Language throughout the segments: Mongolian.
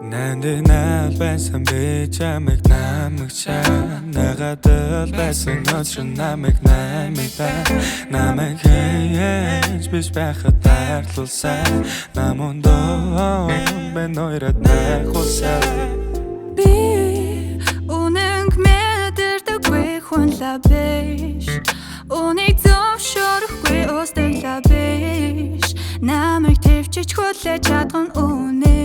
Нандинал байсан би чамайг намагчаа Нагадаг байсан өчр намайг намигдаа Намайг хийж биш байхад дарлуулсан Намундоо ben ойроод байхулсан Би үнэнг мэдэрдэггүй хүн л биш Үнийг зөвшөөрөхгүй устдал биш Намайг төвчж хүлээж чадсан үнэн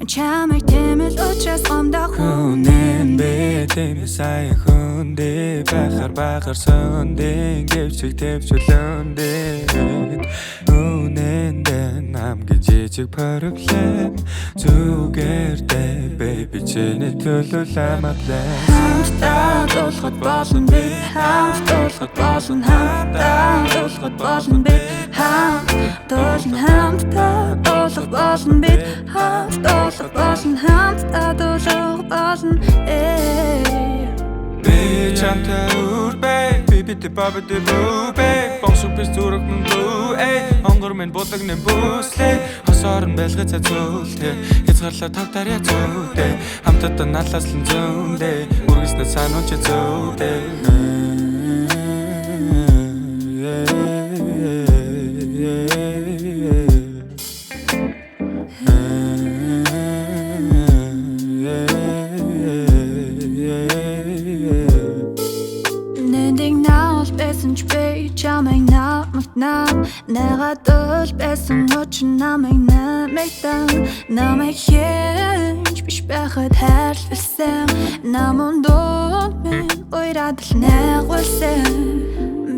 Чамайг тэмэл учраас гомдох үнэн Би тийм сайн хүндээ байхаар багаар сөндээ Гэвчиг төвчлөндээ Үнэндээ намгийн жижиг проблем Зүгээр дээ baby чиний төлөө ламаглаа Хамтдаа дуулахад болно би Хамтдуулахад болно Хамтдаа дуулахад болно би Хамтдаа дуулах болно би Хамтдуулах болно Хамтдаа дуулах болно Би чамтай үрбэй Бибити бабити бүбэй Бонсук биш зүрх мэн бүү Онгор минь будаг нэм бүслэй Хосоор нь байлгай цай цүүлтэй Хязгаарлаа тавтаря цүүдэй Хамтдаа наласлан зүүндэй Үргэснэ сануун чи зүүдэй Нэндэг наул байсан ч би чамайг намагтнаа Нагадаг байсан өчр намайг намигдаа Намайг хийж биш байхад хайрлуулсан Намундоо минь ойроод л нэгүүлсэн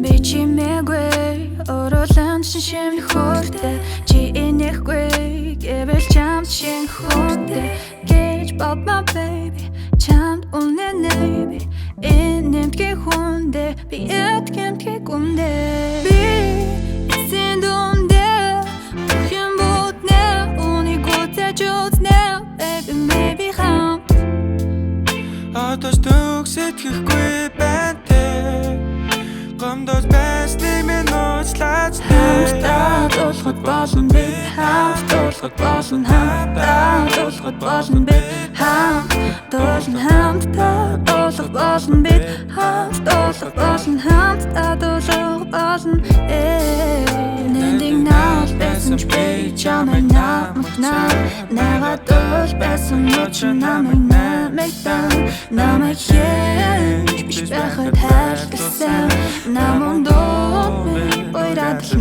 Би чимээгүй оролон шимшим хурдэ Чи инэхгүй гэвэл чамд шин хурдэ Гэж боб my baby чамд үнэнэ би Энэмтгэ хүндэ би эткэмтгэ гүндэ Би эцэн дүндэ Бүхэн бүтнэ Унийг үтэж үзнэ Baby maybe хамт Одоос төгсөтгэхгүй байна тэ Гомдол байсныг минь уучлаач тэ Хамтдаа дуулахад болно би Хамтдуулахад болно Хамтдаа дуулахад болно би Хамтдаа дуулах болно би Хамтдуулах болно Хамтдаа дуулах болно Нэндэг наул байсан ч би чамайг намагтнаа Нагадаг байсан өчр намайг намигдаа Намайг хийж биш байхад хайрлуулсан Намундоо минь ойроод л